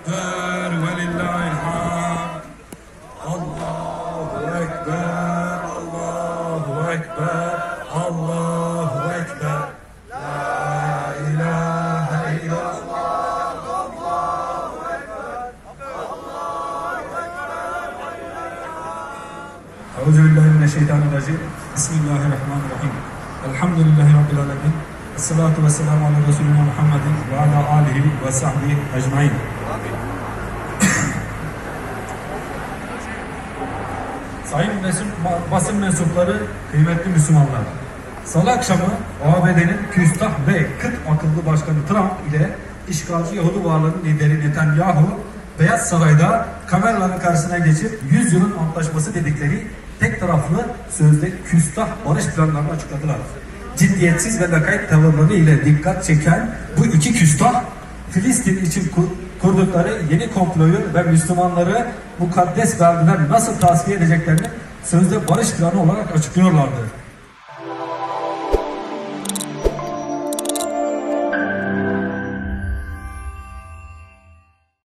Ekber ve lillahil hamd. Allahu Ekber, Allahu Ekber, Allahu Ekber. La ilahe illallah, Allahu Ekber, Allahu Ekber. Euzubillahimineşşeytanirracim. Bismillahirrahmanirrahim. Elhamdülillahi Rabbil alemin. Esselatu vesselamu ala Resulina Muhammedin ve ala alihi ve sahbihi ecmain. Sayın basın mensupları, kıymetli Müslümanlar. Salı akşamı ABD'nin küstah ve kıt akıllı başkanı Trump ile işgalci Yahudi varlığının lideri Netanyahu, Beyaz Saray'da kameraların karşısına geçip 100 yılın antlaşması dedikleri tek taraflı sözde küstah barış planlarını açıkladılar. Ciddiyetsiz ve lakayt tavırları ile dikkat çeken bu iki küstah, Filistin için kurdukları yeni komployu ve Müslümanları mukaddes verdiler nasıl tasfiye edeceklerini sözde barış planı olarak açıklıyorlardı.